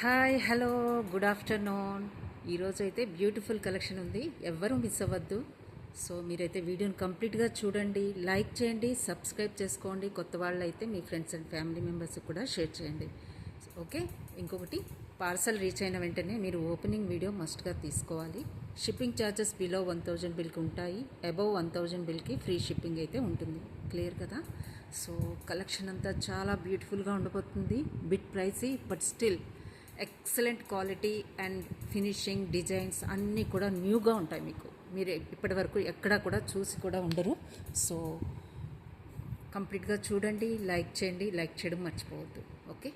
Hi hello good afternoon. ఈరోజు అయితే beautiful collection ఉంది, ఎవ్వరూ మిస్ అవ్వద్దు. సో మీరైతే వీడియోని కంప్లీట్గా చూడండి, లైక్ చేయండి, సబ్స్క్రైబ్ చేసుకోండి. కొత్త వాళ్ళు అయితే మీ ఫ్రెండ్స్ అండ్ ఫ్యామిలీ మెంబర్స్కి కూడా షేర్ చేయండి. ఓకే, ఇంకొకటి, పార్సల్ రీచ్ అయిన వెంటనే మీరు ఓపెనింగ్ వీడియో మస్ట్గా తీసుకోవాలి. షిప్పింగ్ ఛార్జెస్ బిలో 1000 బిల్కి ఉంటాయి, అబవ్ 1000 బిల్కి ఫ్రీ షిప్పింగ్ అయితే ఉంటుంది. క్లియర్ కదా? సో కలెక్షన్ అంతా చాలా బ్యూటిఫుల్గా ఉండబోతుంది. Bit pricey but still excellent quality and finishing, designs అన్నీ కూడా న్యూగా ఉంటాయి. మీకు మీరు ఇప్పటి వరకు ఎక్కడా కూడా చూసి కూడా ఉండరు. సో కంప్లీట్గా చూడండి, లైక్ చేయండి, లైక్ చేయడం మర్చిపోవద్దు. ఓకే,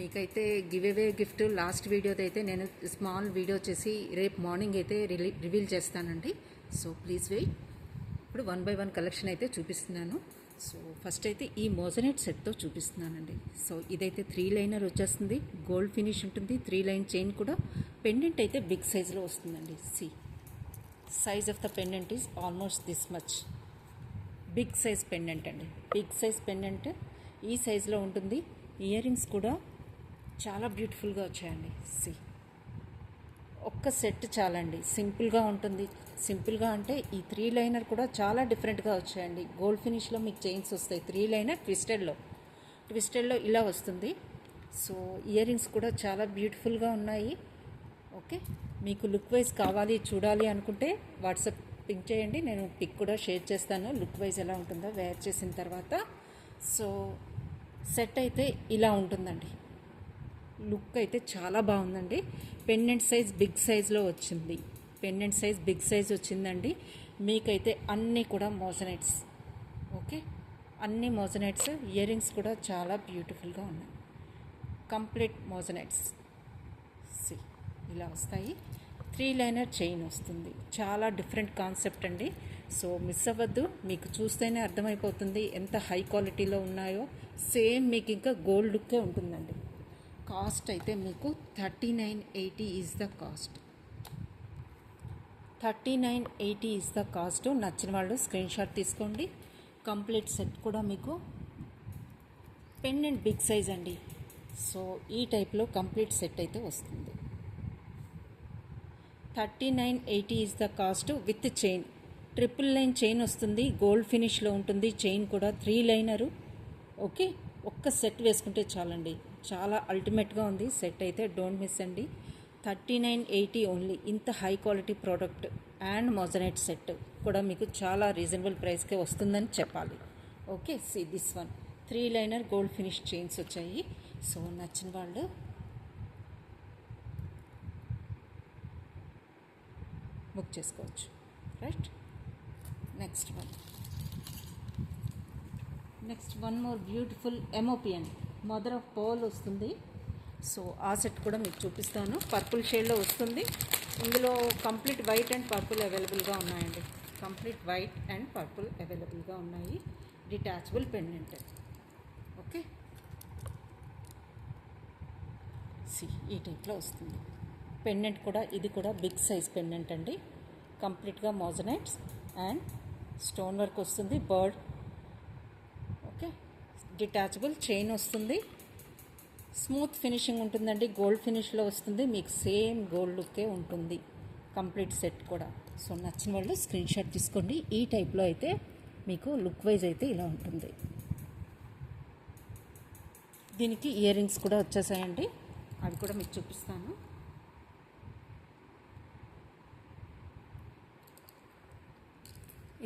మీకైతే గివ్ అవే గిఫ్ట్ లాస్ట్ వీడియోది అయితే నేను స్మాల్ వీడియో చేసి రేపు మార్నింగ్ అయితే రివీల్ చేస్తానండి. So please wait. ఇప్పుడు 1 by 1 కలెక్షన్ అయితే చూపిస్తున్నాను. సో ఫస్ట్ అయితే ఈ మోజనెట్ సెట్తో చూపిస్తున్నానండి. సో ఇదైతే 3 లైనర్ వచ్చేస్తుంది, గోల్డ్ ఫినిష్ ఉంటుంది, 3 లైన్ చైన్ కూడా. పెండెంట్ అయితే బిగ్ సైజ్లో వస్తుందండి. See size of the pendant is almost this much. Big size pendant అండి, బిగ్ సైజ్ పెండెంట్ ఈ సైజులో ఉంటుంది. ఇయర్ రింగ్స్ కూడా చాలా బ్యూటిఫుల్గా వచ్చాయండి. సి ఒక్క సెట్ చాలండి, సింపుల్గా ఉంటుంది. సింపుల్గా అంటే ఈ 3 లైనర్ కూడా చాలా డిఫరెంట్గా వచ్చాయండి. గోల్డ్ ఫినిష్లో మీకు చైన్స్ వస్తాయి. 3 లైనర్ ట్విస్టెడ్లో ఇలా వస్తుంది. సో ఇయర్ రింగ్స్ కూడా చాలా బ్యూటిఫుల్గా ఉన్నాయి. ఓకే, మీకు లుక్ వైజ్ కావాలి, చూడాలి అనుకుంటే వాట్సాప్ పింక్ చేయండి, నేను పిక్ కూడా షేర్ చేస్తాను లుక్ వైజ్ ఎలా ఉంటుందో వేర్ చేసిన తర్వాత. సో సెట్ అయితే ఇలా ఉంటుందండి. లుక్ అయితే చాలా బాగుందండి. పెండెంట్ సైజ్ బిగ్ సైజ్లో వచ్చింది, పెండెంట్ సైజ్ బిగ్ సైజ్ వచ్చిందండి. మీకైతే అన్నీ కూడా మోజనైట్స్. ఓకే, అన్ని మోజనైట్స్. ఇయర్ రింగ్స్ కూడా చాలా బ్యూటిఫుల్గా ఉన్నాయి, కంప్లీట్ మోజనైట్స్. సి ఇలా వస్తాయి. 3 లైనర్ చైన్ వస్తుంది. చాలా డిఫరెంట్ కాన్సెప్ట్ అండి. సో మిస్ అవ్వద్దు, మీకు చూస్తేనే అర్థమైపోతుంది ఎంత హై క్వాలిటీలో ఉన్నాయో. సేమ్ మీకు ఇంకా గోల్డ్ లుక్కే ఉంటుందండి. కాస్ట్ అయితే మీకు 3980 is the cost. 3980 is the cost. నచ్చిన వాళ్ళు స్క్రీన్ షాట్ తీసుకోండి. కంప్లీట్ సెట్ కూడా మీకు పెండెంట్ బిగ్ సైజ్ అండి. సో ఈ టైప్లో కంప్లీట్ సెట్ అయితే వస్తుంది. 3980 is the cost with chain. 3 line chain వస్తుంది, గోల్డ్ ఫినిష్లో ఉంటుంది. చైన్ కూడా 3 లైనరు. ఓకే, ఒక్క సెట్ వేసుకుంటే చాలండి, చాలా అల్టిమేట్గా ఉంది సెట్ అయితే. డోంట్ మిస్ అండి. 3980 ఓన్లీ. ఇంత high quality product and moissanite set కూడా మీకు చాలా రీజనబుల్ ప్రైస్కే వస్తుందని చెప్పాలి. Okay, see this one 3 liner gold finish chains వచ్చాయి. సో నచ్చిన వాళ్ళు బుక్ చేసుకోవచ్చు. Right, next one more beautiful ఎమోపియన్ మదర్ ఆఫ్ పర్ల్ వస్తుంది. సో ఆ సెట్ కూడా మీకు చూపిస్తాను. పర్పుల్ షేడ్లో వస్తుంది. ఇందులో కంప్లీట్ వైట్ అండ్ పర్పుల్ అవైలబుల్గా ఉన్నాయండి. కంప్లీట్ వైట్ అండ్ పర్పుల్ అవైలబుల్గా ఉన్నాయి. Detachable pendant. ఓకే, సి ఈ టైప్లో వస్తుంది. పెండెంట్ కూడా, ఇది కూడా బిగ్ సైజ్ పెండెంట్ అండి. కంప్లీట్గా మోజనైట్స్ అండ్ స్టోన్ వర్క్ వస్తుంది, బర్డ్. ఓకే, డిటాచబుల్ చైన్ వస్తుంది. స్మూత్ ఫినిషింగ్ ఉంటుందండి, గోల్డ్ ఫినిష్లో వస్తుంది. మీకు సేమ్ గోల్డ్ లుక్కే ఉంటుంది కంప్లీట్ సెట్ కూడా. సో నచ్చిన వాళ్ళు స్క్రీన్ షాట్ తీసుకోండి. ఈ టైప్లో అయితే మీకు లుక్ వైజ్ అయితే ఇలా ఉంటుంది. దీనికి ఇయర్ రింగ్స్ కూడా వచ్చేసాయండి, అవి కూడా మీకు చూపిస్తాను.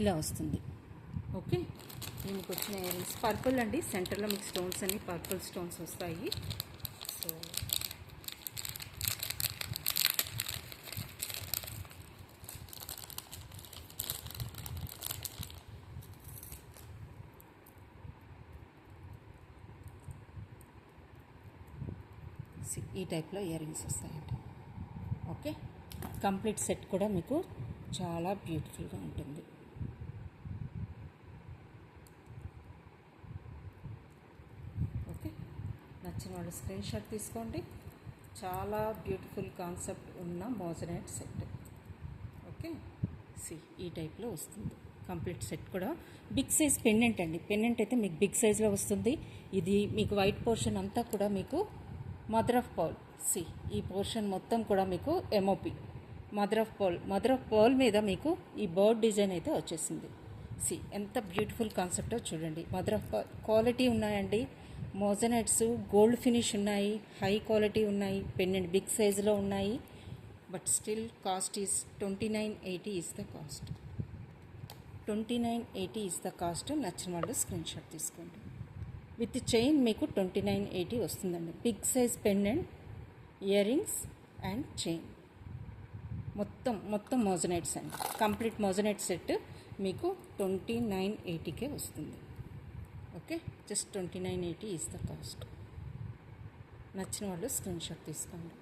ఇలా వస్తుంది. ఓకే, దీనికి వచ్చిన ఇయర్ రింగ్స్ పర్పుల్ అండి. సెంటర్లో మీకు స్టోన్స్ అన్ని పర్పుల్ స్టోన్స్ వస్తాయి. సో ఈ టైప్లో ఇయర్ రింగ్స్ వస్తాయండి. ఓకే, కంప్లీట్ సెట్ కూడా మీకు చాలా బ్యూటిఫుల్గా ఉంటుంది. ఓకే, నచ్చిన వాళ్ళు స్క్రీన్ షాట్ తీసుకోండి. చాలా బ్యూటిఫుల్ కాన్సెప్ట్ ఉన్న మోజనైట్ సెట్. ఓకే, సి ఈ టైప్లో వస్తుంది. కంప్లీట్ సెట్ కూడా బిగ్ సైజ్ పెండెంట్ అండి. పెండెంట్ అయితే మీకు బిగ్ సైజ్లో వస్తుంది. ఇది మీకు వైట్ పోర్షన్ అంతా కూడా మీకు మదర్ ఆఫ్ పర్ల్ సి ఈ పోర్షన్ మొత్తం కూడా మీకు ఎంఓపి మదర్ ఆఫ్ పర్ల్ మీద మీకు ఈ బర్డ్ డిజైన్ అయితే వచ్చేసింది. సి ఎంత బ్యూటిఫుల్ కాన్సెప్టో చూడండి. మదర్ ఆఫ్ క్వాలిటీ ఉన్నాయండి. మోజనైట్స్ గోల్డ్ ఫినిష్ ఉన్నాయి, హై క్వాలిటీ ఉన్నాయి, పెండెంట్ బిగ్ సైజులో ఉన్నాయి. But still cost is 2980 is the cost. 2980 is the cost. నచ్చిన వాళ్ళు స్క్రీన్ షాట్ తీసుకోండి. విత్ చైన్ మీకు 2980 వస్తుందండి. Big size pendant, ear rings and chain మొత్తం మోజనైట్స్ అండి. కంప్లీట్ మోజనైట్ సెట్ మీకు 2980కే వస్తుంది. Okay, just 2980 is the cost. నచ్చిన వాళ్ళు స్క్రీన్ షాట్ తీసుకోండి.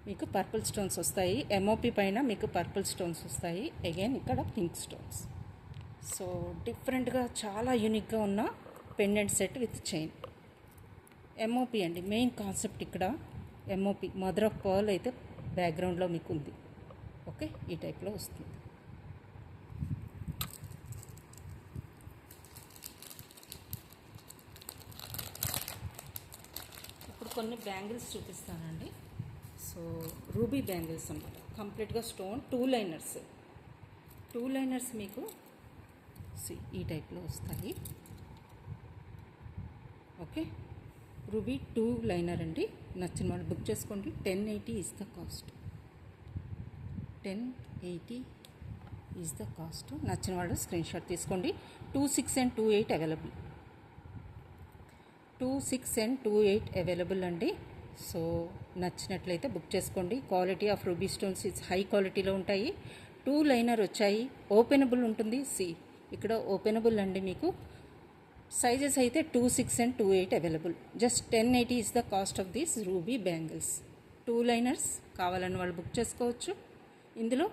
మీకు పర్పుల్ స్టోన్స్ వస్తాయి. ఎంఓపి పైన మీకు పర్పుల్ స్టోన్స్ వస్తాయి. అగైన్ ఇక్కడ పింక్ స్టోన్స్. సో డిఫరెంట్గా చాలా యూనిక్గా ఉన్న pendant set with chain. MOP అండి మెయిన్ కాన్సెప్ట్ ఇక్కడ. ఎంఓపి మదర్ ఆఫ్ పర్ల్ అయితే బ్యాక్గ్రౌండ్లో మీకు ఉంది. ఓకే, ఈ టైప్లో వస్తుంది. ఇప్పుడు కొన్ని బ్యాంగిల్స్ చూపిస్తానండి. సో రూబీ బ్యాంగిల్స్ అన్నమాట. కంప్లీట్గా స్టోన్ టూ లైనర్స్ మీకు ఈ టైప్లో వస్తాయి. ఓకే, రూబీ 2 లైనర్ అండి. నచ్చిన వాళ్ళు బుక్ చేసుకోండి. 1080 is the cost. 1080 is the cost. నచ్చిన వాళ్ళు స్క్రీన్ షాట్ తీసుకోండి. 26 and 28 అవైలబుల్. 26 and 28 అవైలబుల్ అండి. సో నచ్చినట్లయితే బుక్ చేసుకోండి. Quality of ruby stones is high క్వాలిటీలో ఉంటాయి. 2 లైనర్ వచ్చాయి. ఓపెనబుల్ ఉంటుంది. ఇక్కడ ఓపెనబుల్ అండి. మీకు సైజెస్ అయితే 26 and 28 available. Just 1080 is the cost of these ruby bangles. 2 liners కావాలని వాళ్ళు బుక్ చేసుకోవచ్చు. ఇందులో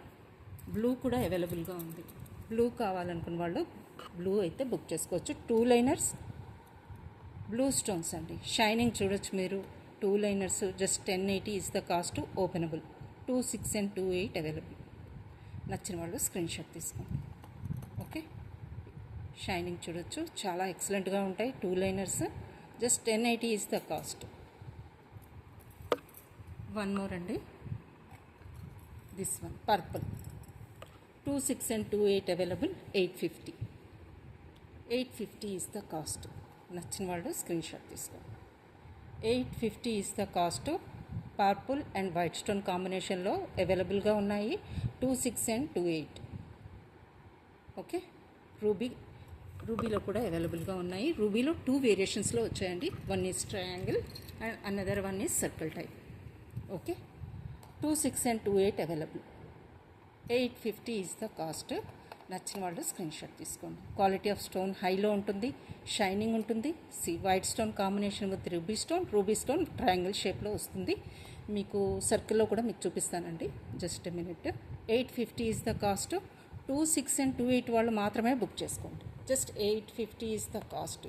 బ్లూ కూడా అవైలబుల్గా ఉంది. బ్లూ కావాలనుకున్న వాళ్ళు బ్లూ అయితే బుక్ చేసుకోవచ్చు. 2 లైనర్స్ బ్లూ స్టోన్స్ అండి. షైనింగ్ చూడొచ్చు మీరు. 2 liners just 1080 is the cost. Openable. 26 and 28 available. నచ్చిన వాళ్ళు స్క్రీన్ షాట్ తీసుకోండి. ఓకే, షైనింగ్ చూడొచ్చు, చాలా ఎక్సలెంట్గా ఉంటాయి. 2 liners just 1080 is the cost. One more అండి. This one purple. 26 and 28 available. 850 is the cost. నచ్చిన వాళ్ళు స్క్రీన్ షాట్ తీసుకోండి. 850 is the cost. Purple and white stone కాంబినేషన్లో అవైలబుల్గా ఉన్నాయి. 26 and 28. ఓకే, రూబీలో కూడా అవైలబుల్గా ఉన్నాయి. రూబీలో 2 వేరియేషన్స్లో వచ్చాయండి. One is triangle and another one is circle type. Okay, 26 and 28 available. 850 is the cost. నచ్చిన వాళ్ళు స్క్రీన్ షాట్ తీసుకోండి. క్వాలిటీ ఆఫ్ స్టోన్ హైలో ఉంటుంది, షైనింగ్ ఉంటుంది. White stone combination with ruby stone triangle షేప్లో వస్తుంది. మీకు సర్కిల్లో కూడా మీకు చూపిస్తానండి. Just minute. 850 is the cost. 26 and 28 వాళ్ళు మాత్రమే బుక్ చేసుకోండి. Just 850 is the cost.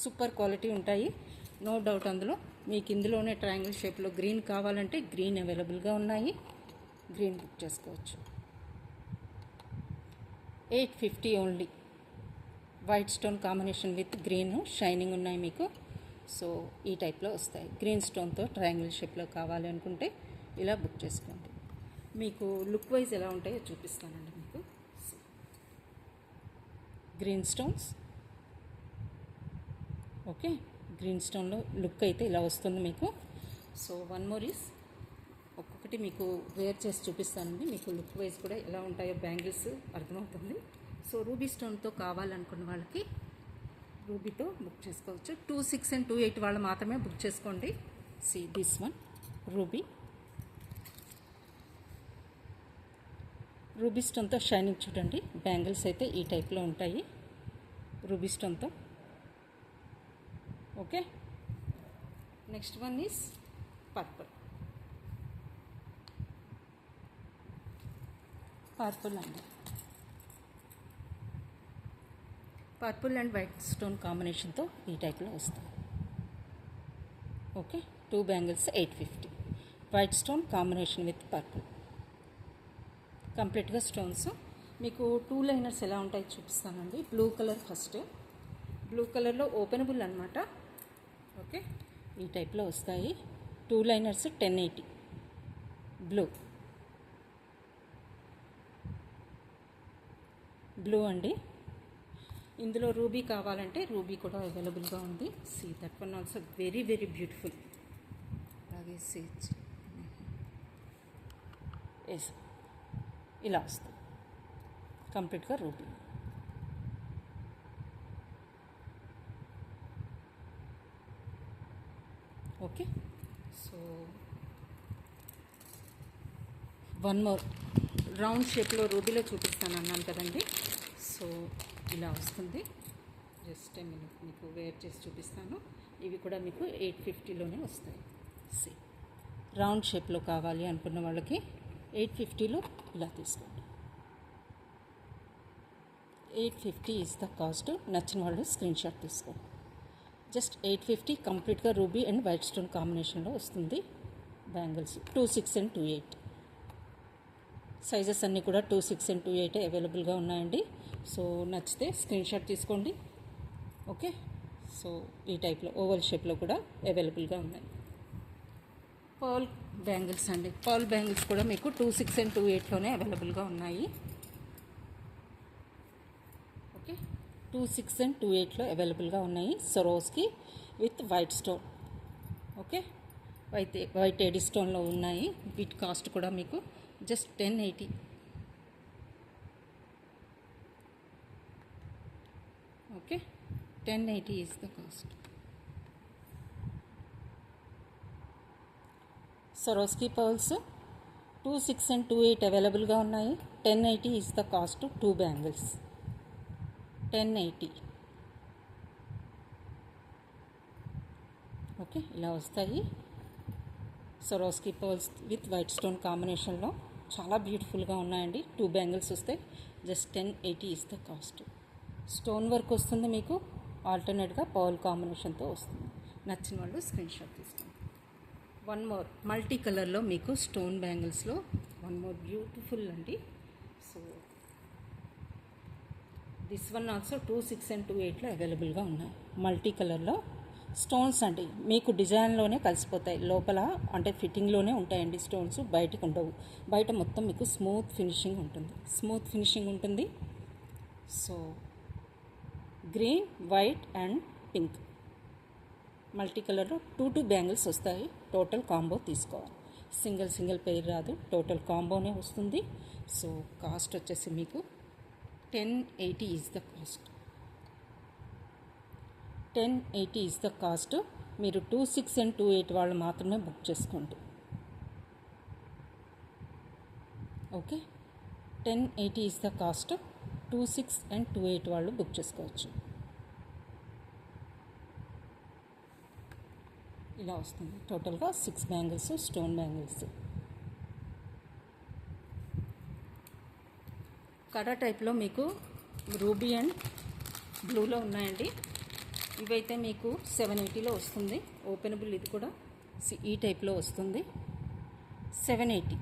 Super quality ఉంటాయి, నో డౌట్. అందులో మీకు ఇందులోనే ట్రయాంగిల్ షేప్లో గ్రీన్ కావాలంటే గ్రీన్ అవైలబుల్గా ఉన్నాయి. గ్రీన్ బుక్ చేసుకోవచ్చు. 850 only. White stone combination with green shining ఉన్నాయి మీకు. సో ఈ టైప్లో వస్తాయి. గ్రీన్ స్టోన్తో ట్రయాంగిల్ షేప్లో కావాలి అనుకుంటే ఇలా బుక్ చేసుకోండి. మీకు లుక్ వైజ్ ఎలా ఉంటాయో చూపిస్తానండి. మీకు గ్రీన్ స్టోన్స్. ఓకే, గ్రీన్ స్టోన్లో లుక్ అయితే ఇలా వస్తుంది మీకు. సో వన్ మోర్ ఈస్ ఒక్కొక్కటి మీకు వేర్ చేసి చూపిస్తానండి. మీకు లుక్ వైజ్ కూడా ఎలా ఉంటాయో బ్యాంగిల్స్ అర్థమవుతుంది. సో రూబీ స్టోన్తో కావాలనుకున్న వాళ్ళకి రూబీతో బుక్ చేసుకోవచ్చు. 26 and 28 వాళ్ళు మాత్రమే బుక్ చేసుకోండి. దిస్ వన్ రూబీ స్టోన్తో షైనింగ్ చూడండి. బ్యాంగిల్స్ అయితే ఈ టైప్లో ఉంటాయి రూబీ స్టోన్తో. Okay, next one is purple అండి. పర్పుల్ అండ్ వైట్ స్టోన్ కాంబినేషన్తో ఈ టైప్లో వస్తాయి. Okay, 2 bangles 850. White stone combination with purple. కంప్లీట్గా స్టోన్స్. మీకు 2 లైనర్స్ ఎలా ఉంటాయో చూపిస్తానండి. Blue colour first. బ్లూ కలర్లో ఓపెనబుల్ అనమాట. ఓకే, ఈ టైప్లో వస్తాయి. 2 లైనర్స్ 1080 బ్లూ అండి. ఇందులో రూబీ కావాలంటే రూబీ కూడా అవైలబుల్గా ఉంది. See that one also very very beautiful. అలాగే సీజ్ ఎస్ ఇలా వస్తుంది కంప్లీట్గా ruby. Okay, so one more round షేప్లో రూబీలో చూపిస్తాను అన్నాను కదండి. సో ఇలా వస్తుంది. జస్ట్ మీకు వేర్ చేసి చూపిస్తాను. ఇవి కూడా మీకు 850లోనే వస్తాయి. సి రౌండ్ షేప్లో కావాలి అనుకున్న వాళ్ళకి 850లో ఇలా తీసుకోండి. 850 ఈజ్ ద కాస్ట్. నచ్చిన వాళ్ళు స్క్రీన్ షాట్ తీసుకోండి. జస్ట్ 850 కంప్లీట్గా రూబీ అండ్ వైట్ స్టోన్ కాంబినేషన్లో వస్తుంది. బ్యాంగిల్స్ 26 and 28 సైజెస్ అన్నీ కూడా 26 and 28 అవైలబుల్గా ఉన్నాయండి. సో నచ్చితే స్క్రీన్ షాట్ తీసుకోండి. ఓకే, సో ఈ టైప్లో ఓవల్ షేప్లో కూడా అవైలబుల్గా ఉన్నాయి. పర్ల్ బ్యాంగిల్స్ అండి. పర్ల్ బ్యాంగిల్స్ కూడా మీకు 26 and 28లోనే అవైలబుల్గా ఉన్నాయి. ఓకే, 26 and 28లో అవైలబుల్గా ఉన్నాయి. Swarovski with white stone. Okay, white AD స్టోన్లో ఉన్నాయి. వీటి కాస్ట్ కూడా మీకు just 1080. Okay, 1080 is the cost. Swarovski pearls 26 and 28 అవైలబుల్గా ఉన్నాయి. 1080 is the cost. 2 bangles 1080. Okay, ఇలా వస్తాయి. Swarovski pearls with white stone కాంబినేషన్లో చాలా బ్యూటిఫుల్గా ఉన్నాయండి. 2 బ్యాంగిల్స్ వస్తాయి. Just 1080 is the cost. Stone work వస్తుంది మీకు. ఆల్టర్నేట్గా పర్ల్ కాంబినేషన్తో వస్తుంది. నచ్చిన వాళ్ళు స్క్రీన్ షాట్ తీసుకోండి. వన్ మోర్ మల్టీ కలర్లో మీకు స్టోన్ బ్యాంగిల్స్లో వన్ మోర్ బ్యూటిఫుల్ అండి. So this one also 26 and 28లో అవైలబుల్గా ఉన్నాయి. మల్టీ కలర్లో స్టోన్స్ అండి. మీకు డిజైన్లోనే కలిసిపోతాయి. లోపల అంటే ఫిట్టింగ్లోనే ఉంటాయండి స్టోన్స్, బయటకు ఉండవు. బయట మొత్తం మీకు స్మూత్ ఫినిషింగ్ ఉంటుంది. So green, white and pink multi కలర్లో 2 బ్యాంగిల్స్ వస్తాయి. టోటల్ కాంబో తీసుకోవాలి. సింగిల్ పెయిర్ రాదు, టోటల్ కాంబోనే వస్తుంది. సో కాస్ట్ వచ్చేసి మీకు 1080 is the cost. 1080 is the cost. మీరు 26 and 28 వాళ్ళు మాత్రమే బుక్ చేసుకోండి. Okay, 1080 is the cost. 26 and 28 వాళ్ళు బుక్ చేసుకోవచ్చు. ఇలా వస్తుంది. టోటల్గా 6 బ్యాంగిల్స్, స్టోన్ బ్యాంగిల్స్. కడా టైప్లో మీకు రూబీ అండ్ బ్లూలో ఉన్నాయండి. ఇవైతే మీకు 780లో వస్తుంది. ఓపెనబుల్ ఇది కూడా ఈ టైప్లో వస్తుంది. 780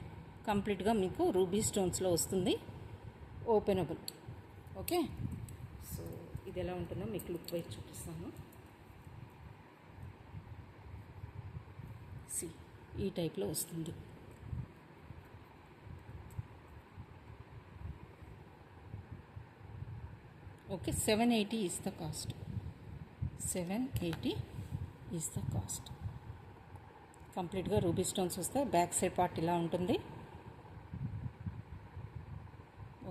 కంప్లీట్గా మీకు రూబీ స్టోన్స్లో వస్తుంది. ఓపెనబుల్. ఓకే, సో ఇది ఎలా ఉంటుందో మీకు లుక్ వైజ్ చూపిస్తాను. ఈ టైప్లో వస్తుంది. Okay, 780 is the cost. 780 is the cost. కంప్లీట్గా రూబీ స్టోన్స్ వస్తాయి. బ్యాక్ సైడ్ పార్ట్ ఇలా ఉంటుంది.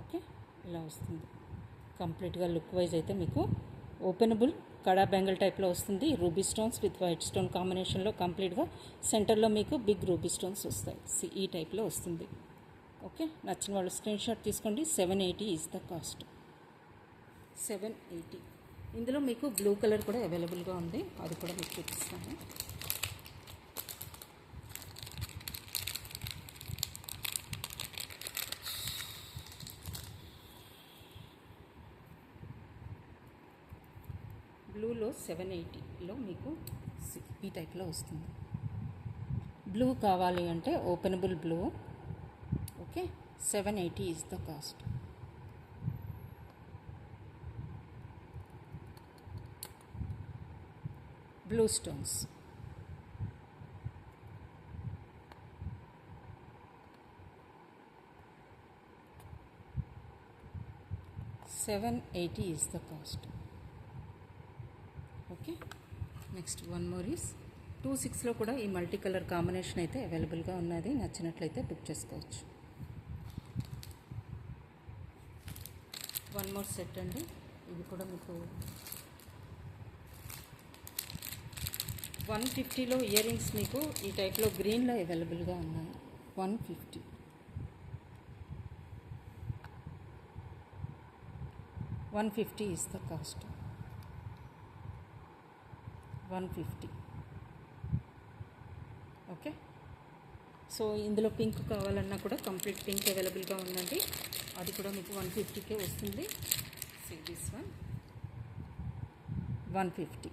ఓకే, ఇలా వస్తుంది. కంప్లీట్గా లుక్ వైజ్ అయితే మీకు ఓపెనబుల్ కడా బ్యాంగిల్ టైప్లో వస్తుంది. Ruby stones with white stone కాంబినేషన్లో కంప్లీట్గా సెంటర్లో మీకు బిగ్ రూబీ స్టోన్స్ వస్తాయి. ఈ టైప్లో వస్తుంది. ఓకే, నచ్చిన వాళ్ళు స్క్రీన్ షాట్ తీసుకోండి. 780 ఈజ్ ద కాస్ట్. 780. ఇందులో మీకు బ్లూ కలర్ కూడా అవైలబుల్గా ఉంది. అది కూడా మీకు చూపిస్తాను. బ్లూలో 780లో మీకు ఈ టైప్లో వస్తుంది. బ్లూ కావాలి అంటే openable blue. Okay, 780 is the cost. Blue stones 780 is the cost. Okay, next one more is 26లో కూడా ఈ మల్టీ కలర్ కాంబినేషన్ అయితే అవైలబుల్గా ఉన్నది. నచ్చినట్లయితే బుక్ చేసుకోవచ్చు. వన్ మోర్ సెట్ అండి. ఇది కూడా మీకు 150లో ఇయర్ రింగ్స్ మీకు ఈ టైప్లో గ్రీన్లో అవైలబుల్గా ఉన్నాయి. 150. 150 is the cost. 150. Okay, so ఇందులో పింక్ కావాలన్నా కూడా కంప్లీట్ పింక్ అవైలబుల్గా ఉందండి. అది కూడా మీకు 150కే వస్తుంది. See this one 150.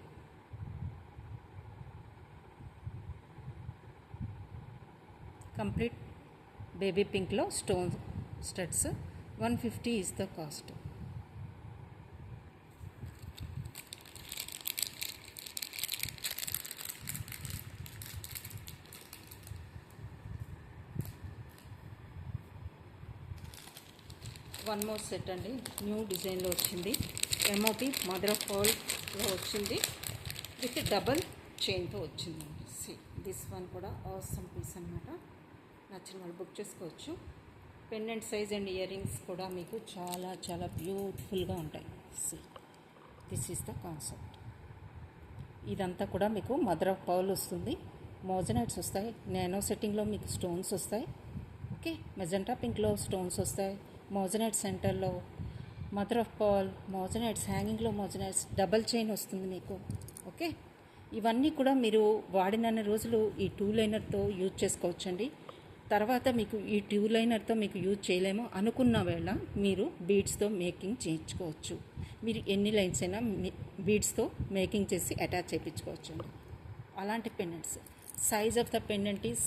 Complete baby పింక్లో stone studs. 150 is the cost. One more set అండి. న్యూ డిజైన్లో వచ్చింది. ఎంఓపి మదర్ ఆఫ్ పర్ల్లో వచ్చింది విత్ డబల్ చైన్తో వచ్చిందండి. సి దిస్ వన్ కూడా ఆసమ్ పీస్ అనమాట. నచ్చిన వాళ్ళు బుక్ చేసుకోవచ్చు. Pendant size and ear rings కూడా మీకు చాలా చాలా బ్యూటిఫుల్గా ఉంటాయి. See this is the concept. ఇదంతా కూడా మీకు మదర్ ఆఫ్ పర్ల్ వస్తుంది. మోజనైట్స్ వస్తాయి. నానో సెట్టింగ్లో మీకు స్టోన్స్ వస్తాయి. ఓకే, మెజెంటా పింక్లో స్టోన్స్ వస్తాయి. మోజనైట్ సెంటర్లో మదర్ ఆఫ్ పర్ల్, మోజనైట్స్ హ్యాంగింగ్లో మోజనైట్స్, డబల్ చైన్ వస్తుంది మీకు. ఓకే, ఇవన్నీ కూడా మీరు వాడినన్ని రోజులు ఈ టూ లైనర్తో యూజ్ చేసుకోవచ్చండి. తర్వాత మీకు ఈ టూ లైనర్తో మీకు యూజ్ చేయలేమో అనుకున్న వేళ మీరు బీడ్స్తో మేకింగ్ చేయించుకోవచ్చు. మీరు ఎన్ని లైన్స్ అయినా బీడ్స్తో మేకింగ్ చేసి అటాచ్ చేయించుకోవచ్చు అండి. అలాంటి pendants. Size of the pendant is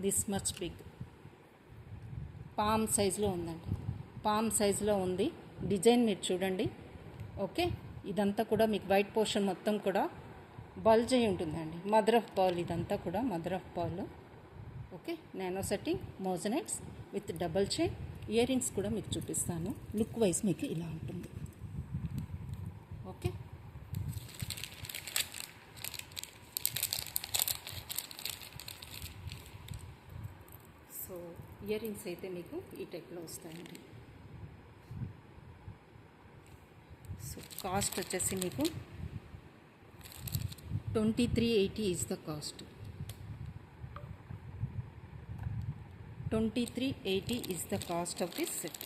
this much big. Palm సైజులో ఉందండి. పామ్ సైజులో ఉంది. డిజైన్ మీరు చూడండి. ఓకే, ఇదంతా కూడా మీకు వైట్ పోర్షన్ మొత్తం కూడా బల్జ్ అయి ఉంటుందండి. మదర్ ఆఫ్ పర్ల్, ఇదంతా కూడా mother of pearl. Okay, nano setting, మోజనైట్స్ with double chain. Ear rings కూడా మీకు చూపిస్తాను. లుక్ వైజ్ మీకు ఇలా ఉంటుంది. ఓకే, సో ఇయర్ రింగ్స్ అయితే మీకు ఈ టైప్లో వస్తాయండి. సో కాస్ట్ వచ్చేసి మీకు 2380 is the cost. 2380 is the cost of this set.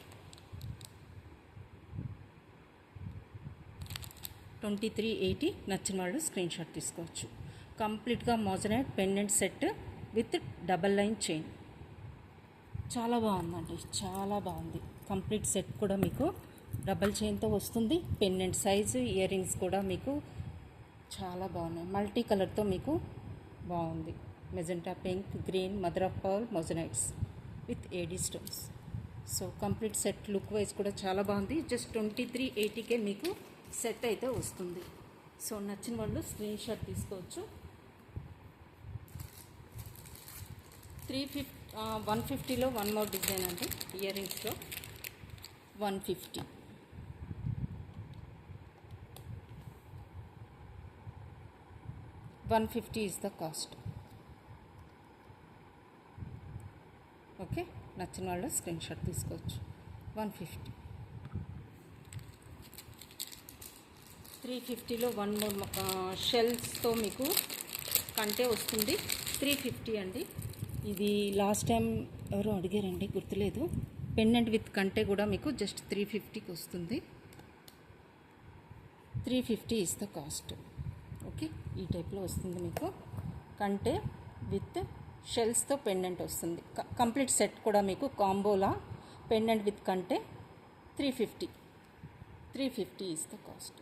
2380 నచ్చిన వాళ్ళు స్క్రీన్ షాట్ తీసుకోవచ్చు. కంప్లీట్గా moissanite pendant set with double line chain. చాలా బాగుందండి, చాలా బాగుంది. కంప్లీట్ సెట్ కూడా మీకు డబల్ చైన్తో వస్తుంది. పెండెంట్ సైజు, ఇయర్ రింగ్స్ కూడా మీకు చాలా బాగున్నాయి. మల్టీ కలర్తో మీకు బాగుంది. Magenta pink, green, mother of pearl, మోజనైట్స్ with AD stones. So complete set look wise కూడా చాలా బాగుంది. జస్ట్ 2380కే మీకు సెట్ అయితే వస్తుంది. సో నచ్చిన వాళ్ళు స్క్రీన్ షాట్ తీసుకోవచ్చు. 150లో వన్ మోర్ డిజైన్ అండి. ఇయర్ రింగ్స్లో 150. 150 is the cost. ఓకే, నచ్చిన వాళ్ళు స్క్రీన్ షాట్ తీసుకోవచ్చు. 150. 350లో వన్ మోర్ షెల్స్తో మీకు కంటే వస్తుంది. 350 అండి. ఇది లాస్ట్ టైం ఎవరో అడిగారండి, గుర్తులేదు. పెండెంట్ విత్ కంటే కూడా మీకు జస్ట్ 350కి వస్తుంది. 350 ఇస్ ద కాస్ట్. ఓకే, ఈ టైప్లో వస్తుంది మీకు. కంటే విత్ షెల్స్తో పెండెంట్ వస్తుంది. కంప్లీట్ సెట్ కూడా మీకు కాంబోలా పెండెంట్ విత్ కంటే 350. 350 ఇస్ ద కాస్ట్.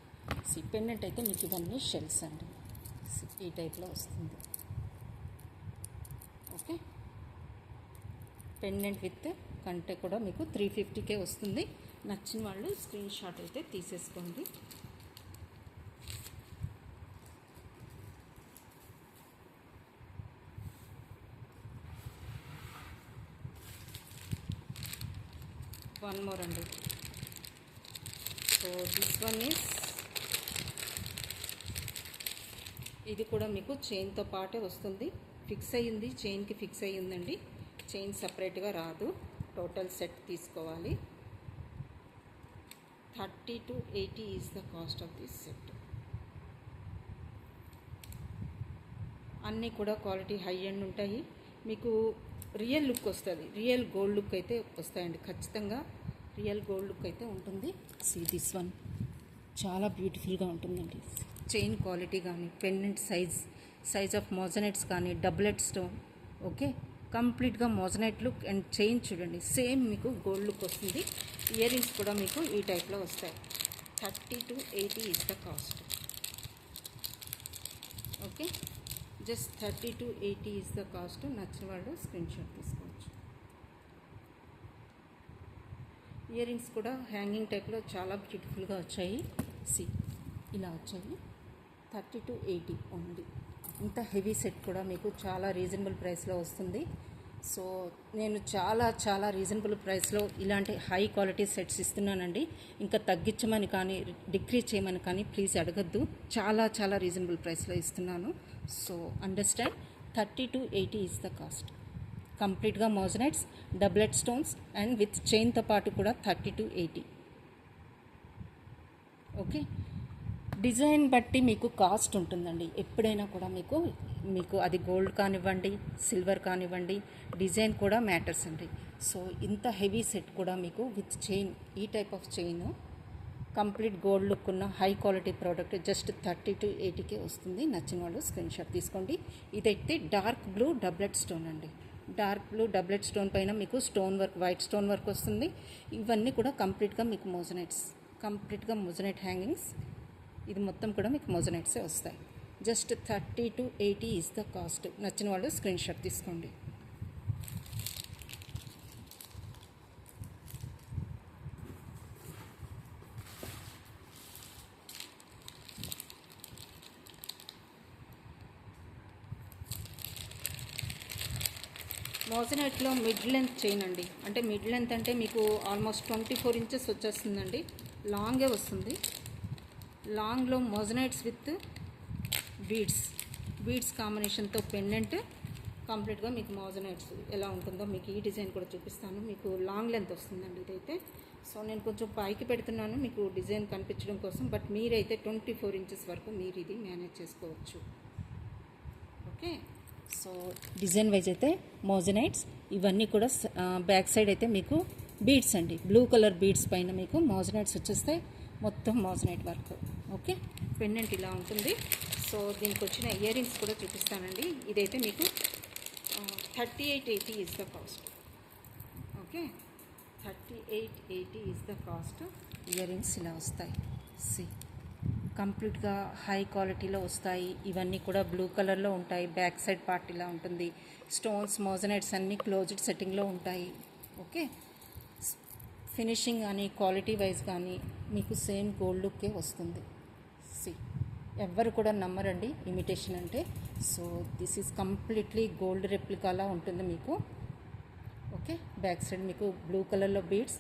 పెండెంట్ అయితే మీకు ఇవన్నీ షెల్స్ అండి. ఈ టైప్లో వస్తుంది. ఓకే, పెండెంట్ విత్ కంటే కూడా మీకు 350కే వస్తుంది. నచ్చిన వాళ్ళు స్క్రీన్ షాట్ అయితే తీసేసుకోండి. వన్ మోర్ అండి. దిస్ వన్ ఈస్, ఇది కూడా మీకు చైన్తో పాటే వస్తుంది. ఫిక్స్ అయ్యింది, చైన్కి ఫిక్స్ అయ్యిందండి. చైన్ సపరేట్గా రాదు, టోటల్ సెట్ తీసుకోవాలి. 30 to 80 is the cost of this set. అన్నీ కూడా క్వాలిటీ హై ఎండ్ ఉంటాయి. మీకు రియల్ లుక్ వస్తుంది, రియల్ గోల్డ్ లుక్ అయితే వస్తాయండి. ఖచ్చితంగా రియల్ గోల్డ్ లుక్ అయితే ఉంటుంది. సీ దిస్ వన్ చాలా బ్యూటిఫుల్గా ఉంటుందండి. చైన్ క్వాలిటీ కానీ, పెండెంట్ సైజ్ ఆఫ్ మోజనైట్స్ కానీ, డబులెట్ స్టోన్, ఓకే, కంప్లీట్గా మోజనైట్ లుక్. అండ్ చైన్ చూడండి, సేమ్ మీకు గోల్డ్ లుక్ వస్తుంది. ఇయర్ రింగ్స్ కూడా మీకు ఈ టైప్లో వస్తాయి. 30 to 80 is the cost. Okay, just 30 to 80 is the cost. నచ్చిన వాళ్ళు స్క్రీన్ షాట్ తీసుకోవచ్చు. ఇయర్ రింగ్స్ కూడా హ్యాంగింగ్ టైప్లో చాలా బ్యూటిఫుల్గా వచ్చాయి. సి ఇలా వచ్చాయి. 30 to 80 ఉంది. ఇంత హెవీ సెట్ కూడా మీకు చాలా రీజనబుల్ ప్రైస్లో వస్తుంది. సో నేను చాలా రీజనబుల్ ప్రైస్లో ఇలాంటి హై క్వాలిటీ సెట్స్ ఇస్తున్నానండి. ఇంకా తగ్గించమని కానీ డిక్రీజ్ చేయమని కానీ ప్లీజ్ అడగద్దు. చాలా రీజనబుల్ ప్రైస్లో ఇస్తున్నాను. So understand. 30 to 80 is the cost. కంప్లీట్గా moissanites, doublet stones and with చైన్తో పాటు కూడా 30 to 80. ఓకే, డిజైన్ బట్టి మీకు కాస్ట్ ఉంటుందండి. ఎప్పుడైనా కూడా మీకు అది గోల్డ్ కానివ్వండి, సిల్వర్ కానివ్వండి, డిజైన్ కూడా మ్యాటర్స్ అండి. సో ఇంత హెవీ సెట్ కూడా మీకు విత్ చైన్, ఈ type of chain, complete gold look ఉన్న high quality product just 30 to 80కే వస్తుంది. నచ్చిన వాళ్ళు స్క్రీన్ షాట్ తీసుకోండి. ఇదైతే డార్క్ బ్లూ డబ్లెట్ స్టోన్ అండి. డార్క్ బ్లూ డబ్లెట్ స్టోన్ పైన మీకు stone work, white stone work వస్తుంది. ఇవన్నీ కూడా కంప్లీట్గా మీకు మోజనైట్స్, కంప్లీట్గా మోజనైట్ హ్యాంగింగ్స్. ఇది మొత్తం కూడా మీకు మోజనైట్సే వస్తాయి. Just 30 to 80 is the cost. నచ్చిన వాళ్ళు స్క్రీన్ షాట్ తీసుకోండి. మోజనైట్లో మిడ్ లెంత్ చైన్ అండి. అంటే మిడ్ లెంత్ అంటే మీకు ఆల్మోస్ట్ 24 inches వచ్చేస్తుందండి. లాంగే వస్తుంది. లాంగ్లో మోజనైట్స్ విత్ బీడ్స్ కాంబినేషన్తో పెండెంట్, కంప్లీట్గా మీకు మోజనైట్స్ ఎలా ఉంటుందో మీకు ఈ డిజైన్ కూడా చూపిస్తాను. మీకు లాంగ్ లెంత్ వస్తుందండి ఇదైతే. సో నేను కొంచెం పైకి పెడుతున్నాను మీకు డిజైన్ కనిపించడం కోసం. బట్ మీరైతే 24 inches వరకు మీరు ఇది మేనేజ్ చేసుకోవచ్చు. ఓకే, సో డిజైన్ వైజ్ అయితే మోజనైట్స్ ఇవన్నీ కూడా బ్యాక్ సైడ్ అయితే మీకు బీడ్స్ అండి. బ్లూ కలర్ బీడ్స్ పైన మీకు మోజనైట్స్ వచ్చేస్తాయి. మొత్తం మోజనైట్ వర్క్. ఓకే, పెండెంట్ ఇలా ఉంటుంది. సో దీనికి వచ్చిన ఇయర్ రింగ్స్ కూడా చూపిస్తానండి. ఇదైతే మీకు 3880 is the cost. Okay, 3880 is the cost. Ear rings ఇలా వస్తాయి. సి కంప్లీట్గా హై క్వాలిటీలో వస్తాయి. ఇవన్నీ కూడా బ్లూ కలర్లో ఉంటాయి. బ్యాక్ సైడ్ పార్ట్ ఇలా ఉంటుంది. స్టోన్స్, మోజనైట్స్ అన్నీ క్లోజ్డ్ సెట్టింగ్లో ఉంటాయి. ఓకే, ఫినిషింగ్ కానీ క్వాలిటీ వైజ్ కానీ మీకు సేమ్ గోల్డ్ లుక్కే వస్తుంది. సి ఎవ్వరు కూడా నమ్మరండి ఇమిటేషన్ అంటే. So this is completely gold రెప్లికాలా ఉంటుంది మీకు. ఓకే, బ్యాక్ సైడ్ మీకు బ్లూ కలర్లో బీడ్స్,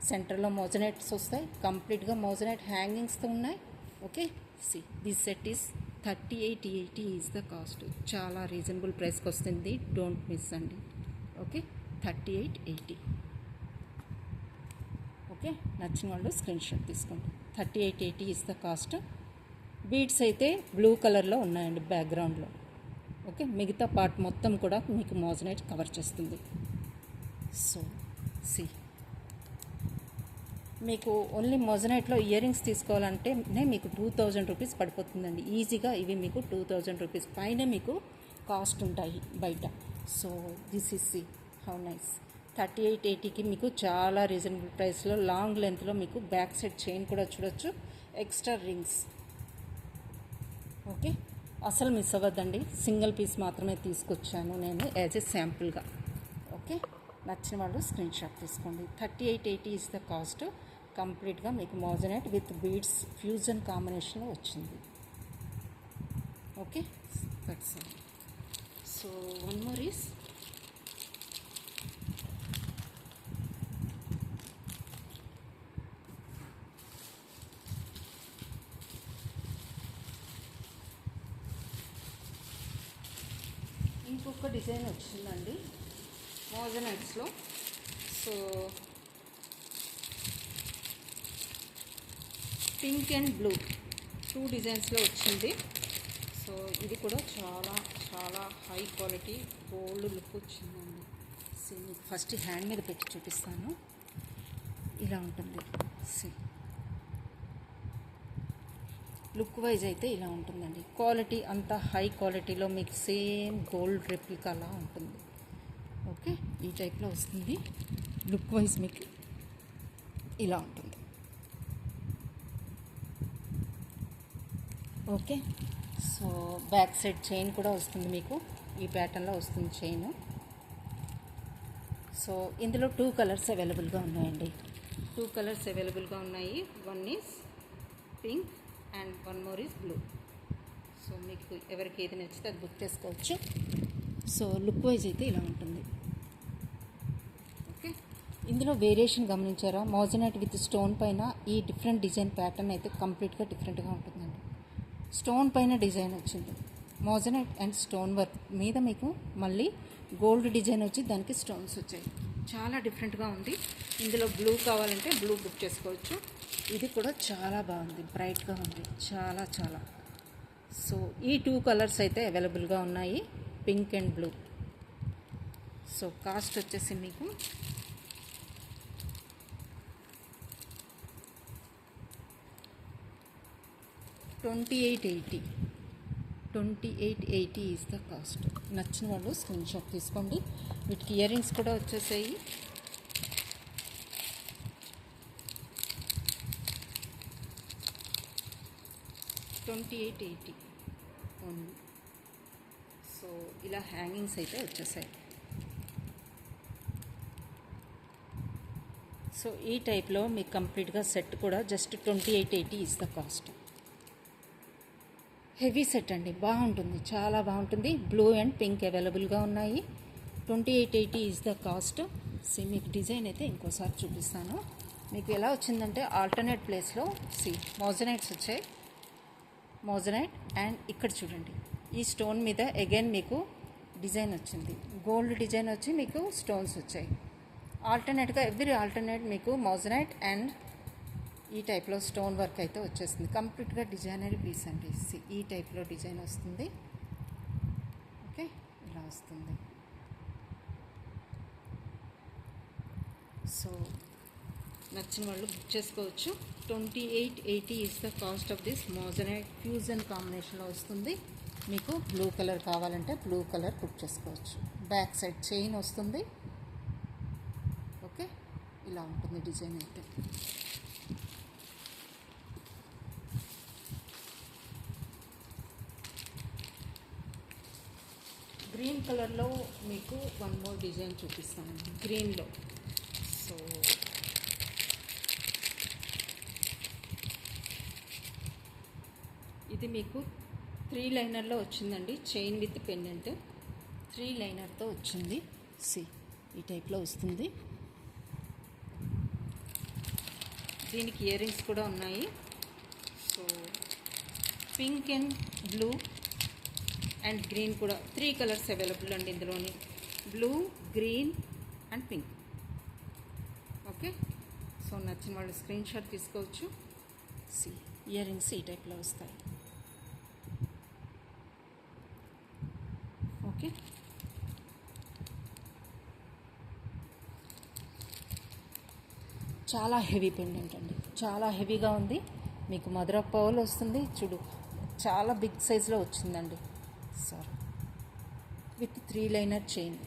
సెంటర్లో మోజనైట్స్ వస్తాయి. కంప్లీట్గా మోజనైట్ హ్యాంగింగ్స్తో ఉన్నాయి. Okay, see this set is 3880 is the cost. చాలా రీజనబుల్ ప్రైస్కి వస్తుంది. డోంట్ మిస్ అండి. ఓకే, 3880. ఓకే, నచ్చిన వాళ్ళు స్క్రీన్ షాట్ తీసుకోండి. 3880 ఈజ్ ద కాస్ట్. బీడ్స్ అయితే బ్లూ కలర్లో ఉన్నాయండి బ్యాక్గ్రౌండ్లో. ఓకే, మిగతా పార్ట్ మొత్తం కూడా మీకు మోజనైట్ కవర్ చేస్తుంది. సో సి మీకు ఓన్లీ మోజనైట్లో ఇయర్ రింగ్స్ తీసుకోవాలంటే మీకు 2000 రూపీస్ పడిపోతుందండి ఈజీగా. ఇవి మీకు 2000 రూపీస్ పైన మీకు కాస్ట్ ఉంటాయి బయట. So this is see how nice. 3880కి మీకు చాలా రీజనబుల్ ప్రైస్లో లాంగ్ లెంత్లో మీకు బ్యాక్ సైడ్ చైన్ కూడా చూడొచ్చు. Extra rings. ఓకే, అసలు మిస్ అవ్వద్దండి. సింగిల్ పీస్ మాత్రమే తీసుకొచ్చాను నేను యాజ్ ఎ శాంపుల్గా. ఓకే, నచ్చిన వాళ్ళు స్క్రీన్ షాట్ తీసుకోండి. 3880 ఈజ్ ద కాస్ట్. కంప్లీట్గా మీకు మోజనైట్ విత్ బీడ్స్ ఫ్యూజన్ కాంబినేషన్లో వచ్చింది. Okay, that's all. So one more is ఇంకొక డిజైన్ వచ్చిందండి మోజనైట్స్లో. సో పింక్ అండ్ బ్లూ 2 డిజైన్స్లో వచ్చింది. సో ఇది కూడా చాలా చాలా హై క్వాలిటీ గోల్డ్ లుక్ వచ్చిందండి. సో మీకు ఫస్ట్ హ్యాండ్ మీద పెట్టి చూపిస్తాను. ఇలా ఉంటుంది. సి లుక్ వైజ్ అయితే ఇలా ఉంటుందండి. క్వాలిటీ అంతా హై క్వాలిటీలో మీకు సేమ్ గోల్డ్ రెప్లికాలా ఉంటుంది. ఓకే, ఈ టైప్లో వస్తుంది. లుక్ వైజ్ మీకు ఇలా ఉంటుంది. Okay, so back side chain కూడా వస్తుంది మీకు. ఈ ప్యాటర్న్లో వస్తుంది చైన్. సో ఇందులో 2 కలర్స్ అవైలబుల్గా ఉన్నాయండి. 2 కలర్స్ అవైలబుల్గా ఉన్నాయి. One is pink and one more is blue. So మీకు ఎవరికి ఏది నచ్చితే అది బుక్ చేసుకోవచ్చు. సో లుక్ వైజ్ అయితే ఇలా ఉంటుంది. ఓకే, ఇందులో వేరియేషన్ గమనించారా? మోజనైట్ విత్ స్టోన్ పైన ఈ డిఫరెంట్ డిజైన్ ప్యాటర్న్ అయితే కంప్లీట్గా డిఫరెంట్గా ఉంటుందండి. స్టోన్ పైన డిజైన్ వచ్చింది. మోజనైట్ అండ్ స్టోన్ వర్క్ మీద మీకు మళ్ళీ గోల్డ్ డిజైన్ వచ్చి దానికి స్టోన్స్ వచ్చాయి. చాలా డిఫరెంట్గా ఉంది. ఇందులో బ్లూ కావాలంటే బ్లూ బుక్ చేసుకోవచ్చు. ఇది కూడా చాలా బాగుంది, బ్రైట్గా ఉంది, చాలా చాలా. సో ఈ 2 కలర్స్ అయితే అవైలబుల్గా ఉన్నాయి, pink and blue. So cost వచ్చేసి మీకు 2880. 2880 ఈజ్ ద కాస్ట్. నచ్చిన వాళ్ళు స్క్రీన్ షాట్ తీసుకోండి. వీటికి ఇయర్ రింగ్స్ కూడా వచ్చేసాయి. $2880 ఓన్లీ. సో ఇలా హ్యాంగింగ్స్ అయితే వచ్చేసాయి. సో ఈ టైప్లో మీకు కంప్లీట్గా సెట్ కూడా just 2880 is the cost. Heavy set అండి, బాగుంటుంది, చాలా బాగుంటుంది. బ్లూ అండ్ పింక్ అవైలబుల్గా ఉన్నాయి. 2880 ఈజ్ ద కాస్ట్. సి మీకు డిజైన్ అయితే ఇంకోసారి చూపిస్తాను. మీకు ఎలా వచ్చిందంటే ఆల్టర్నేట్ ప్లేస్లో మోజనైట్స్ వచ్చాయి. మోజనైట్ అండ్ ఇక్కడ చూడండి, ఈ స్టోన్ మీద అగైన్ మీకు డిజైన్ వచ్చింది. గోల్డ్ డిజైన్ వచ్చి మీకు స్టోన్స్ వచ్చాయి. ఆల్టర్నేట్గా ఎవ్రీ ఆల్టర్నేట్ మీకు మోజనైట్ అండ్ ఈ టైప్లో స్టోన్ వర్క్ అయితే వచ్చేస్తుంది. కంప్లీట్గా డిజైనరీ పీస్ అండి. ఈ టైప్లో డిజైన్ వస్తుంది. ఓకే, ఇలా వస్తుంది. సో నచ్చిన వాళ్ళు బుక్ చేసుకోవచ్చు. 2880 is the cost of this moissanite. Fusion కాంబినేషన్లో వస్తుంది. మీకు బ్లూ కలర్ కావాలంటే బ్లూ కలర్ బుక్ చేసుకోవచ్చు. బ్యాక్ సైడ్ చైన్ వస్తుంది. ఓకే, ఇలా ఉంటుంది డిజైన్ అయితే. గ్రీన్ కలర్లో మీకు వన్ మోర్ డిజైన్ చూపిస్తాను గ్రీన్లో. సో ఇది మీకు 3 లైనర్లో వచ్చిందండి. చైన్ విత్ పెండెంట్ 3 లైనర్తో వచ్చింది. ఈ టైప్లో వస్తుంది. దీనికి ఇయర్ రింగ్స్ కూడా ఉన్నాయి. So pink and blue and green కూడా 3 కలర్స్ అవైలబుల్ అండి ఇందులోని. Blue, green and pink. Okay, so నచ్చిన వాళ్ళు స్క్రీన్ షాట్ తీసుకోవచ్చు. ఇయర్ రింగ్స్ ఈ టైప్లో వస్తాయి. ఓకే, చాలా హెవీ పెండెంట్ అండి, చాలా హెవీగా ఉంది. మీకు మదర్ ఆఫ్ పర్ల్ వస్తుంది. చూడు, చాలా బిగ్ సైజ్లో వచ్చిందండి. With 3 liner chain.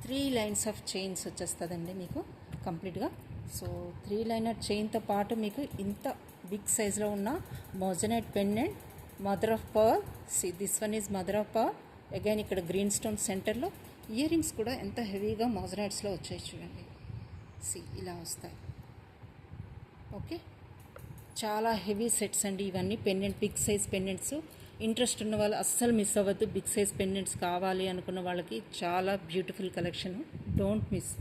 3 lines of chains వచ్చేస్తుందండి మీకు కంప్లీట్గా. సో 3 లైనర్ చైన్తో పాటు మీకు ఇంత బిగ్ సైజ్లో ఉన్న moissanite pendant, mother of pearl. This one is mother of pearl. Again ఇక్కడ గ్రీన్ స్టోన్ సెంటర్లో. ఇయర్ రింగ్స్ కూడా ఎంత హెవీగా మోజనైట్స్లో వచ్చాయి చూడండి. ఇలా వస్తాయి. ఓకే, చాలా హెవీ సెట్స్ అండి ఇవన్నీ. Pendant, big size pendants. Interest ఉన్న వాళ్ళు అస్సలు మిస్ అవ్వద్దు. బిగ్ సైజ్ పెండెంట్స్ కావాలి అనుకున్న వాళ్ళకి చాలా బ్యూటిఫుల్ కలెక్షన్, డోంట్ మిస్.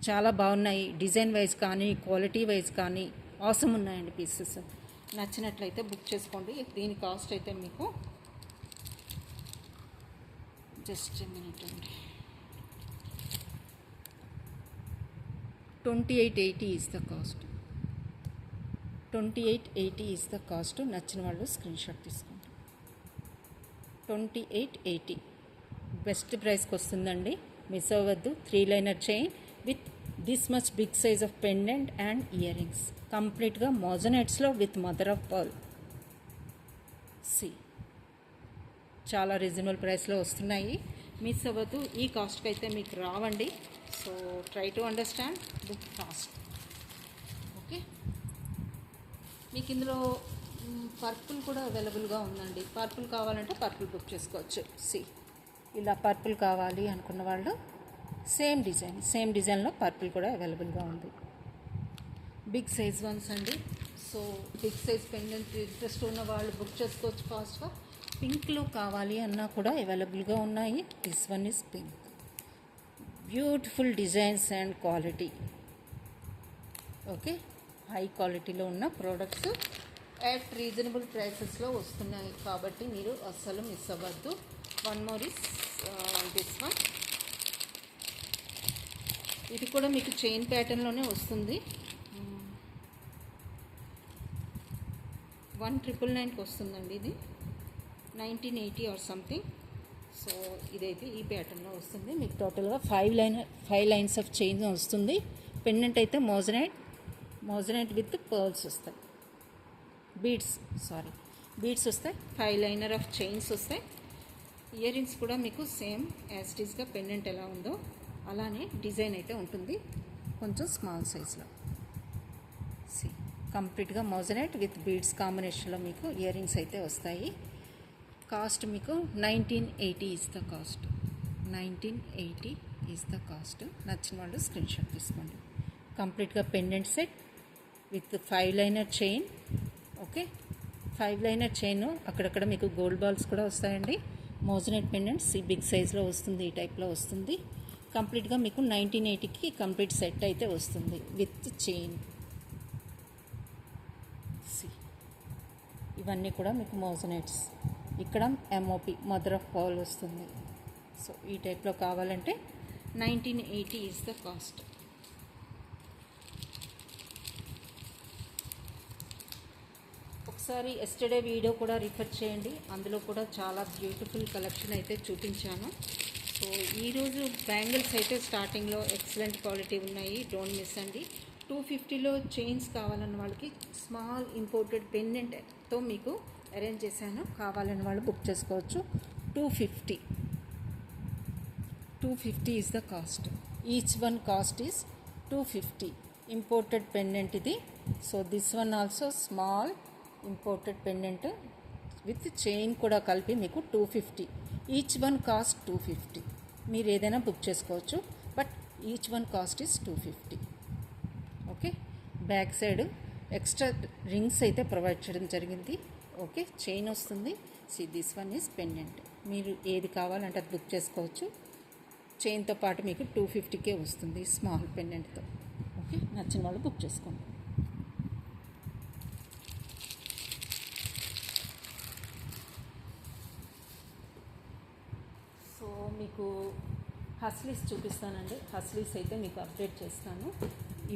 చాలా బాగున్నాయి, డిజైన్ వైజ్ కానీ క్వాలిటీ వైజ్ కానీ ఆసమ్ ఉన్నాయండి పీసెస్. నచ్చినట్లయితే బుక్ చేసుకోండి. దీని కాస్ట్ అయితే మీకు జస్ట్ మినిట్ అండి. 2880 is the cost. 2880 is the cost. నచ్చిన వాళ్ళు స్క్రీన్ షాట్ తీసుకోండి. 2880 బెస్ట్ ప్రైస్కి వస్తుందండి, మిస్ అవ్వద్దు. 3 liner chain with this much big size of pendant and ear rings, కంప్లీట్గా మోజనైట్స్లో with mother of pearl. See చాలా రీజనబుల్ ప్రైస్లో వస్తున్నాయి, మిస్ అవ్వద్దు. ఈ కాస్ట్కి అయితే మీకు రావండి. So try to understand the cost. Okay, మీకు ఇందులో పర్పుల్ కూడా అవైలబుల్గా ఉందండి. పర్పుల్ కావాలంటే పర్పుల్ బుక్ చేసుకోవచ్చు. సి ఇలా పర్పుల్ కావాలి అనుకున్న వాళ్ళు సేమ్ డిజైన్లో పర్పుల్ కూడా అవైలబుల్గా ఉంది. బిగ్ సైజ్ వన్స్ అండి. So big size pendant interest ఉన్న వాళ్ళు బుక్ చేసుకోవచ్చు ఫాస్ట్గా. పింక్లో కావాలి అన్నా కూడా అవైలబుల్గా ఉన్నాయి. This one is pink. Beautiful designs and quality. Okay, high క్వాలిటీలో ఉన్న ప్రోడక్ట్స్ అట్ రీజనబుల్ ప్రైసెస్లో వస్తున్నాయి కాబట్టి మీరు అస్సలు మిస్ అవ్వద్దు. One more is this one. ఇది కూడా మీకు చైన్ ప్యాటర్న్లోనే వస్తుంది. 1999కి వస్తుందండి. ఇది 1980 ఆర్ సంథింగ్. సో ఇదైతే ఈ ప్యాటర్న్లో వస్తుంది. మీకు టోటల్గా 5 లైన్స్ ఆఫ్ చైన్ వస్తుంది. పెండెంట్ అయితే మోజనైట్ విత్ పర్ల్స్ వస్తాయి, బీడ్స్ వస్తాయి. 5 లైనర్ ఆఫ్ చైన్స్ వస్తాయి. ఇయర్ రింగ్స్ కూడా మీకు సేమ్ యాజ్ ఇట్ ఈస్గా పెండెంట్ ఎలా ఉందో అలానే డిజైన్ అయితే ఉంటుంది, కొంచెం స్మాల్ సైజ్లో. సి కంప్లీట్గా మోజనైట్ విత్ బీడ్స్ కాంబినేషన్లో మీకు ఇయర్ రింగ్స్ అయితే వస్తాయి. కాస్ట్ మీకు 1980 is the cost. 1980 is the cost. నచ్చిన వాళ్ళు స్క్రీన్ షాట్ తీసుకోండి. కంప్లీట్గా pendant set with 5 liner chain. Okay, 5 liner chain, అక్కడక్కడ మీకు గోల్డ్ బాల్స్ కూడా వస్తాయండి. మోజనైట్ పెండెంట్స్ ఈ బిగ్ సైజ్లో వస్తుంది, ఈ టైప్లో వస్తుంది. కంప్లీట్గా మీకు 1980కి కంప్లీట్ సెట్ అయితే వస్తుంది విత్ చైన్. సి ఇవన్నీ కూడా మీకు మోజనైట్స్. ఇక్కడ ఎంఓపి మదర్ ఆఫ్ పర్ల్ వస్తుంది. సో ఈ టైప్లో కావాలంటే 1980 ఈజ్ ద కాస్ట్. ఒకసారి ఎస్టర్డే వీడియో కూడా రిఫర్ చేయండి, అందులో కూడా చాలా బ్యూటిఫుల్ కలెక్షన్ అయితే చూపించాను. సో ఈరోజు బ్యాంగిల్స్ అయితే స్టార్టింగ్లో ఎక్సలెంట్ క్వాలిటీ ఉన్నాయి, డోంట్ మిస్ అండి. 250లో చైన్స్ కావాలన్న వాళ్ళకి స్మాల్ ఇంపోర్టెడ్ పెండెంట్తో మీకు అరేంజ్ చేశాను, కావాలని వాళ్ళు బుక్ చేసుకోవచ్చు. 250 is the cost. Each one cost is 250. Imported pendant ఇది. So this one also small imported pendant with chain కూడా కలిపి మీకు 250. Each one cost 250. మీరు ఏదైనా బుక్ చేసుకోవచ్చు, but each one cost is 250. Okay, back side extra rings అయితే provide చేయడం జరిగింది. ఓకే, చైన్ వస్తుంది. See this one is pendant. మీరు ఏది కావాలంటే అది బుక్ చేసుకోవచ్చు. చైన్తో పాటు మీకు 250కే వస్తుంది స్మాల్ పెండెంట్తో. ఓకే, నచ్చిన వాళ్ళు బుక్ చేసుకోండి. సో మీకు హస్లీస్ చూపిస్తానండి. హస్లీస్ అయితే మీకు అప్డేట్ చేస్తాను.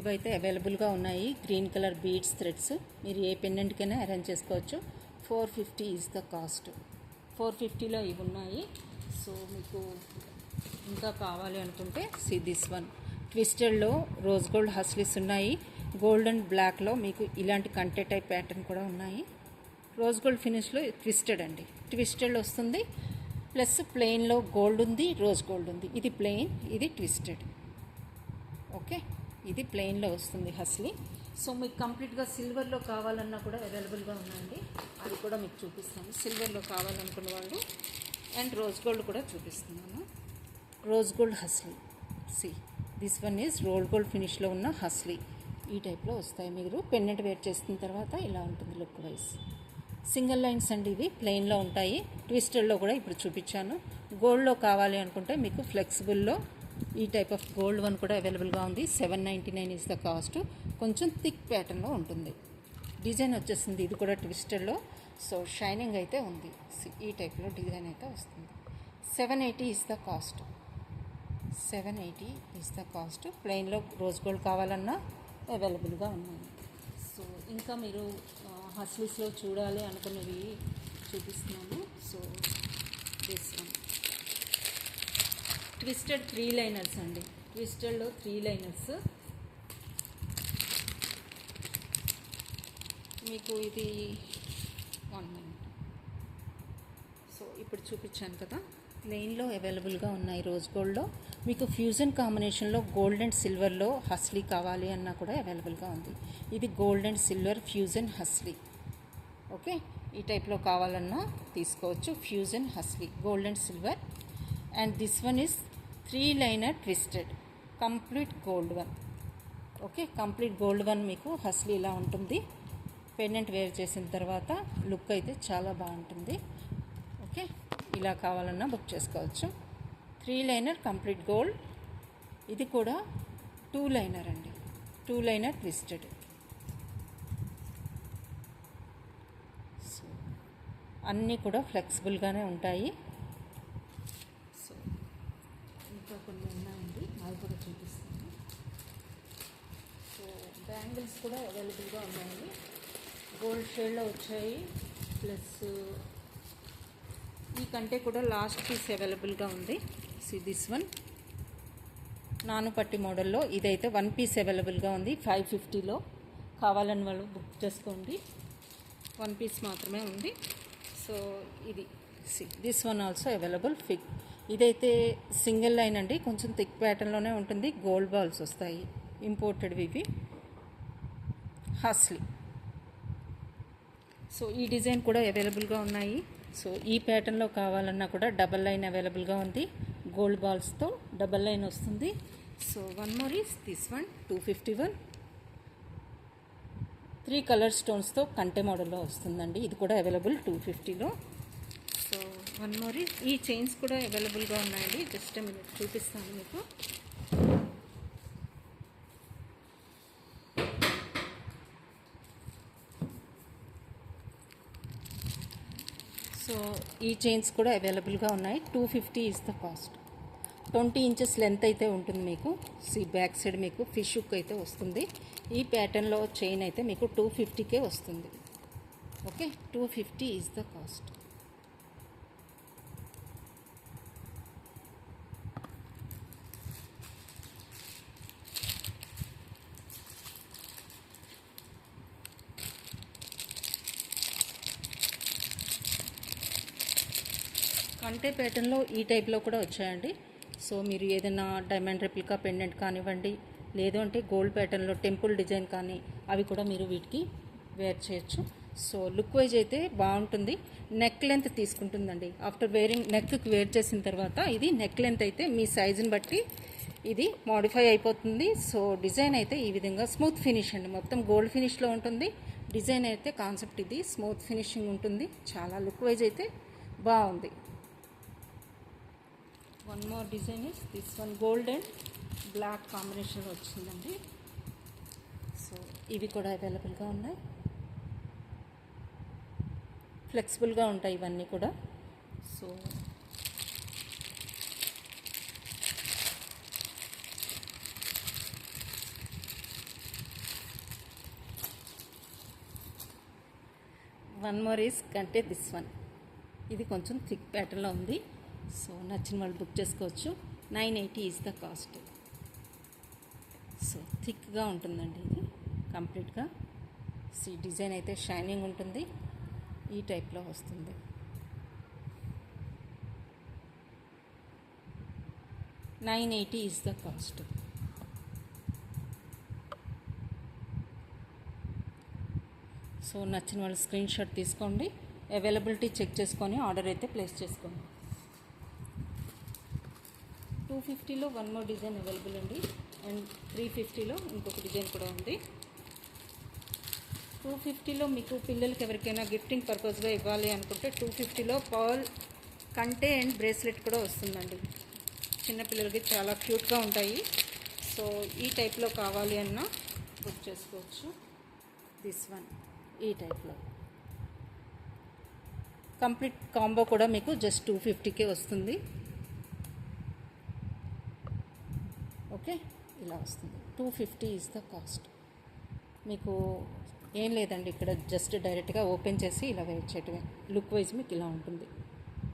ఇవైతే అవైలబుల్గా ఉన్నాయి. గ్రీన్ కలర్ బీడ్స్ థ్రెడ్స్, మీరు ఏ పెండెంట్కైనా అరేంజ్ చేసుకోవచ్చు. 450 ఈజ్ ద కాస్ట్. 450లో ఇవి ఉన్నాయి. సో మీకు ఇంకా కావాలి అనుకుంటే సి దిస్ వన్. ట్విస్టెడ్లో రోజ్ గోల్డ్ హస్లీస్ ఉన్నాయి. గోల్డ్ అండ్ బ్లాక్లో మీకు ఇలాంటి కంటే టైప్ ప్యాటర్న్ కూడా ఉన్నాయి. రోజ్ గోల్డ్ ఫినిష్లో ట్విస్టెడ్ అండి, ట్విస్టెడ్ వస్తుంది. ప్లస్ ప్లెయిన్లో గోల్డ్ ఉంది, రోజ్ గోల్డ్ ఉంది. ఇది ప్లెయిన్, ఇది ట్విస్టెడ్. ఓకే, ఇది ప్లెయిన్లో వస్తుంది హస్లీ. సో మీకు కంప్లీట్గా సిల్వర్లో కావాలన్నా కూడా అవైలబుల్గా ఉన్నాయండి, అది కూడా మీకు చూపిస్తాను. సిల్వర్లో కావాలనుకున్న వాళ్ళు. అండ్ రోజ్ గోల్డ్ కూడా చూపిస్తున్నాను. Rose gold hasli. See this one is rose gold ఫినిష్లో ఉన్న హస్లీ. ఈ టైప్లో వస్తాయి. మీరు పెండెంట్ వేర్ చేసిన తర్వాత ఇలా ఉంటుంది లుక్ వైజ్. సింగిల్ లైన్స్ అండి, ఇవి ప్లెయిన్లో ఉంటాయి. ట్విస్టెడ్లో కూడా ఇప్పుడు చూపించాను. గోల్డ్లో కావాలి అనుకుంటే మీకు ఫ్లెక్సిబుల్లో ఈ టైప్ ఆఫ్ గోల్డ్ వన్ కూడా అవైలబుల్గా ఉంది. 799 ఈజ్ ద కాస్ట్. కొంచెం థిక్ ప్యాటర్న్లో ఉంటుంది. డిజైన్ వచ్చేసింది, ఇది కూడా ట్విస్టెడ్లో. సో షైనింగ్ అయితే ఉంది. ఈ టైప్లో డిజైన్ అయితే వస్తుంది. 780 is the cost. 780 is the cost. ప్లెయిన్లో రోజ్ గోల్డ్ కావాలన్నా అవైలబుల్గా ఉన్నాయి. సో ఇంకా మీరు హస్లీస్లో చూడాలి అనుకున్నవి చూపిస్తున్నాను. So this one twisted 3 liners అండి. ట్విస్టెడ్లో 3 లైనర్స్ మీకు ఇది 1 మినిట్. సో ఇప్పుడు చూపించాను కదా, ప్లెయిన్లో అవైలబుల్గా ఉన్నాయి. రోజ్ గోల్డ్లో మీకు ఫ్యూజన్ కాంబినేషన్లో గోల్డ్ అండ్ సిల్వర్లో హస్లీ కావాలి అన్నా కూడా అవైలబుల్గా ఉంది. ఇది gold and silver fusion hasli. Okay, ఈ టైప్లో కావాలన్నా తీసుకోవచ్చు. Fusion hasli gold and silver. And this one is 3 liner twisted complete gold one. Okay, complete gold one మీకు హస్లీ ఇలా ఉంటుంది. పెండెంట్ వేర్ చేసిన తర్వాత లుక్ అయితే చాలా బాగుంటుంది. ఓకే, ఇలా కావాలన్నా బుక్ చేసుకోవచ్చు. 3 లైనర్ కంప్లీట్ గోల్డ్. ఇది కూడా 2 లైనర్ అండి. 2 లైనర్ ట్విస్టెడ్. సో అన్నీ కూడా ఫ్లెక్సిబుల్గానే ఉంటాయి. సో ఇంకా కొన్ని ఉన్నాయండి, అవి కూడా చూపిస్తాను. సో బ్యాంగిల్స్ కూడా అవైలబుల్గా ఉన్నాయి. గోల్డ్ షేడ్లో వచ్చాయి. ప్లస్ ఈ కంటే కూడా లాస్ట్ పీస్ అవైలబుల్గా ఉంది. సి దిస్ వన్ నానుపట్టి మోడల్లో. ఇదైతే 1 పీస్ అవైలబుల్గా ఉంది. 550లో కావాలని వాళ్ళు బుక్ చేసుకోండి. 1 పీస్ మాత్రమే ఉంది. సో ఇది see this one also available ఫిక్. ఇదైతే సింగిల్ లైన్ అండి, కొంచెం థిక్ ప్యాటర్న్లోనే ఉంటుంది. గోల్డ్ బాల్స్ వస్తాయి, ఇంపోర్టెడ్వి ఇవి. హస్లీ. సో ఈ డిజైన్ కూడా అవైలబుల్గా ఉన్నాయి. సో ఈ ప్యాటర్న్లో కావాలన్నా కూడా డబల్ లైన్ అవైలబుల్గా ఉంది. గోల్డ్ బాల్స్తో డబల్ లైన్ వస్తుంది. So one more is this one 251. 3 colour స్టోన్స్తో కంటె మోడల్లో వస్తుందండి. ఇది కూడా అవైలబుల్ 250లో. సో వన్ మోర్ ఈస్ ఈ చైన్స్ కూడా అవైలబుల్గా ఉన్నాయండి. జస్ట్ మినిట్ చూపిస్తాను మీకు. సో ఈ చైన్స్ కూడా అవైలబుల్గా ఉన్నాయి. 250 is the cost. 20 inches length అయితే ఉంటుంది మీకు. బ్యాక్ సైడ్ మీకు ఫిష్ హుక్ అయితే వస్తుంది. ఈ ప్యాటర్న్లో చైన్ అయితే మీకు 250కే వస్తుంది. Okay, 250 is the cost. కంటే ప్యాటర్న్లో ఈ టైప్లో కూడా వచ్చాయండి. సో మీరు ఏదైనా డైమండ్ రెప్లికా పెండెంట్ కానివ్వండి, లేదు అంటే గోల్డ్ ప్యాటర్న్లో టెంపుల్ డిజైన్ కానీ అవి కూడా మీరు వీటికి వేర్ చేయొచ్చు. సో లుక్ వైజ్ అయితే బాగుంటుంది. నెక్ లెంత్ తీసుకుంటుందండి. ఆఫ్టర్ వేరింగ్ నెక్కి వేర్ చేసిన తర్వాత ఇది నెక్ లెంత్ అయితే మీ సైజుని బట్టి ఇది మోడిఫై అయిపోతుంది. సో డిజైన్ అయితే ఈ విధంగా స్మూత్ ఫినిష్ అండి, మొత్తం గోల్డ్ ఫినిష్లో ఉంటుంది. డిజైన్ అయితే కాన్సెప్ట్ ఇది స్మూత్ ఫినిషింగ్ ఉంటుంది. చాలా లుక్ వైజ్ అయితే బాగుంది. One more design is this one gold and black కాంబినేషన్లో వచ్చిందండి. సో ఇవి కూడా అవైలబుల్గా ఉన్నాయి. ఫ్లెక్సిబుల్గా ఉంటాయి ఇవన్నీ కూడా. సో వన్ మోర్ ఈస్ కంటే దిస్ వన్. ఇది కొంచెం థిక్ ప్యాటర్న్లో ఉంది. సో నచ్చిన వాళ్ళు బుక్ చేసుకోవచ్చు. 980 ఈజ్ ద కాస్ట్. సో థిక్గా ఉంటుందండి ఇది కంప్లీట్గా. డిజైన్ అయితే షైనింగ్ ఉంటుంది. ఈ టైప్లో వస్తుంది. $980 ఈజ్ ద కాస్ట్. సో నచ్చిన వాళ్ళు స్క్రీన్ షాట్ తీసుకోండి. అవైలబిలిటీ చెక్ చేసుకొని ఆర్డర్ అయితే ప్లేస్ చేసుకోండి. 250లో వన్ మోర్ డిజైన్ అవైలబుల్ అండి. అండ్ 350లో ఇంకొక డిజైన్ కూడా ఉంది. 250లో మీకు పిల్లలకి ఎవరికైనా గిఫ్టింగ్ పర్పస్గా ఇవ్వాలి అనుకుంటే 250లో పర్ల్ కంటే అండ్ బ్రేస్లెట్ కూడా వస్తుందండి. చిన్నపిల్లలకి చాలా క్యూట్గా ఉంటాయి. సో ఈ టైప్లో కావాలి అన్నా బుక్ చేసుకోవచ్చు. దిస్ వన్ ఈ టైప్లో కంప్లీట్ కాంబో కూడా మీకు జస్ట్ 250కే వస్తుంది. ఓకే, ఇలా వస్తుంది. 250 ఈజ్ ద కాస్ట్. మీకు ఏం లేదండి, ఇక్కడ జస్ట్ డైరెక్ట్గా ఓపెన్ చేసి ఇలా వెయిట్ చేయటమే. లుక్ వైజ్ మీకు ఇలా ఉంటుంది.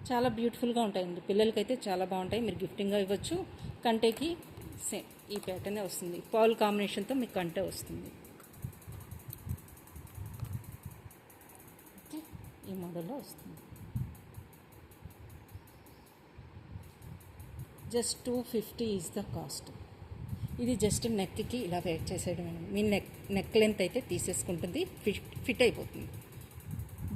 చాలా బ్యూటిఫుల్గా ఉంటాయండి, పిల్లలకైతే చాలా బాగుంటాయి. మీరు గిఫ్టింగ్గా ఇవ్వచ్చు. కంటేకి సేమ్ ఈ ప్యాటర్నే వస్తుంది, పర్ల్ కాంబినేషన్తో మీకు కంటే వస్తుంది. ఓకే, ఈ మోడల్లో వస్తుంది. Just 250 is the cost. ఇది జస్ట్ నెక్కి ఇలా వెయిట్ చేసేయడం. మీ నెక్ లెంత్ అయితే తీసేసుకుంటుంది, ఫిట్ అయిపోతుంది.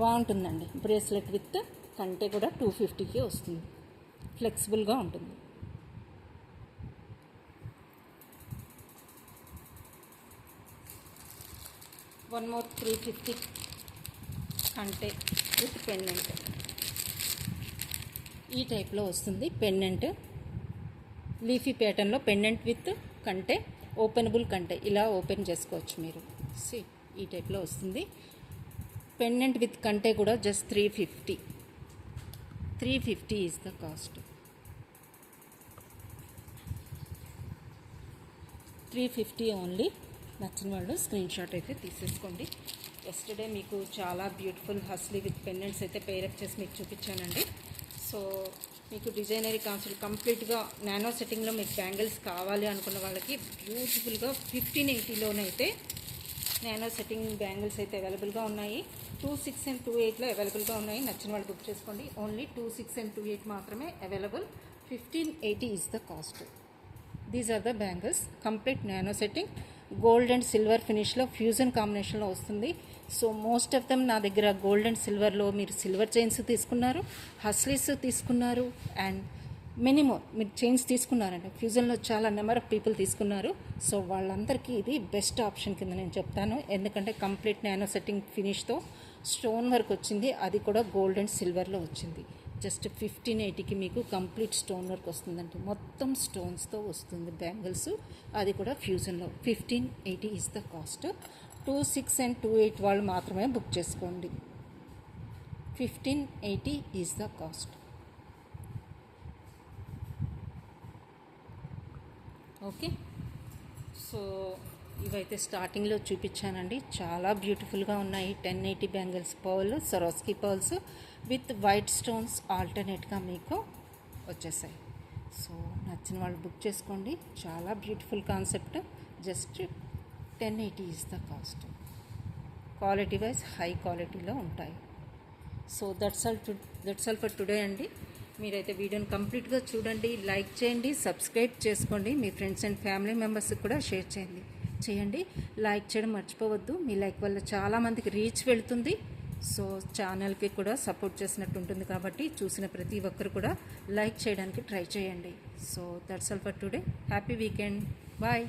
బాగుంటుందండి. బ్రేస్లెట్ విత్ కంటే కూడా 250కి వస్తుంది. ఫ్లెక్సిబుల్గా ఉంటుంది. వన్ మోర్ 350 కంటే విత్ పెండెంట్. ఈ టైప్లో వస్తుంది పెండెంట్. లీఫీ ప్యాటర్న్లో పెండెంట్ విత్ కంటే, ఓపెనబుల్ కంటే ఇలా ఓపెన్ చేసుకోవచ్చు మీరు. ఈ టైప్లో వస్తుంది. పెండెంట్ విత్ కంటే కూడా just 350 is the cost. 350 only. నచ్చిన వాళ్ళు స్క్రీన్ షాట్ అయితే తీసేసుకోండి. ఎస్టర్డే మీకు చాలా బ్యూటిఫుల్ హస్లీ విత్ పెండెంట్స్ అయితే పేరప్ చేసి మీకు చూపించానండి. సో మీకు డిజైనరీ కాన్సెప్ట్ కంప్లీట్గా నానో సెట్టింగ్లో మీకు బ్యాంగిల్స్ కావాలి అనుకున్న వాళ్ళకి బ్యూటిఫుల్గా 1580లోనైతే నానో సెట్టింగ్ బ్యాంగిల్స్ అయితే అవైలబుల్గా ఉన్నాయి. 26 and 28లో అవైలబుల్గా ఉన్నాయి. నచ్చిన వాళ్ళు బుక్ చేసుకోండి. ఓన్లీ 26 and 28 మాత్రమే available. 1580 is the cost. These are the bangles. Complete nano setting, gold and silver ఫినిష్లో ఫ్యూజన్ కాంబినేషన్లో వస్తుంది. సో మోస్ట్ ఆఫ్ దమ్ నా దగ్గర గోల్డ్ అండ్ సిల్వర్లో మీరు సిల్వర్ చైన్స్ తీసుకున్నారు, హస్లీస్ తీసుకున్నారు, అండ్ మినిమం మీరు చైన్స్ తీసుకున్నారండి. ఫ్యూజన్లో చాలా నెంబర్ ఆఫ్ పీపుల్ తీసుకున్నారు. సో వాళ్ళందరికీ ఇది బెస్ట్ ఆప్షన్ కింద నేను చెప్తాను. ఎందుకంటే కంప్లీట్ నానో సెట్టింగ్ ఫినిష్తో స్టోన్ వర్క్ వచ్చింది, అది కూడా గోల్డ్ అండ్ సిల్వర్లో వచ్చింది. జస్ట్ 1580కి మీకు కంప్లీట్ స్టోన్ వర్క్ వస్తుందండి. మొత్తం స్టోన్స్తో వస్తుంది బ్యాంగిల్స్, అది కూడా ఫ్యూజన్లో. 1580 ఈజ్ ద కాస్ట్. 26 and 28 వాళ్ళు మాత్రమే బుక్ చేసుకోండి. 1580 is the cost. Okay, so ఇవైతే స్టార్టింగ్లో చూపించానండి. చాలా బ్యూటిఫుల్గా ఉన్నాయి. 1080 bangles, pearl, Swarovski pearls with white stones ఆల్టర్నేట్గా మీకు వచ్చేసాయి. సో నచ్చిన వాళ్ళు బుక్ చేసుకోండి. చాలా beautiful concept. Just 1080 is the cost. Quality wise high క్వాలిటీలో ఉంటాయి. So that's all for today అండి. మీరైతే వీడియోని కంప్లీట్గా చూడండి, లైక్ చేయండి, సబ్స్క్రైబ్ చేసుకోండి. మీ ఫ్రెండ్స్ అండ్ ఫ్యామిలీ మెంబర్స్కి కూడా షేర్ చేయండి. లైక్ చేయడం మర్చిపోవద్దు. మీ లైక్ వల్ల చాలామందికి రీచ్ వెళుతుంది. సో ఛానల్కి కూడా సపోర్ట్ చేసినట్టు ఉంటుంది. కాబట్టి చూసిన ప్రతి ఒక్కరు కూడా లైక్ చేయడానికి ట్రై చేయండి. So that's all for today. Happy weekend. Bye.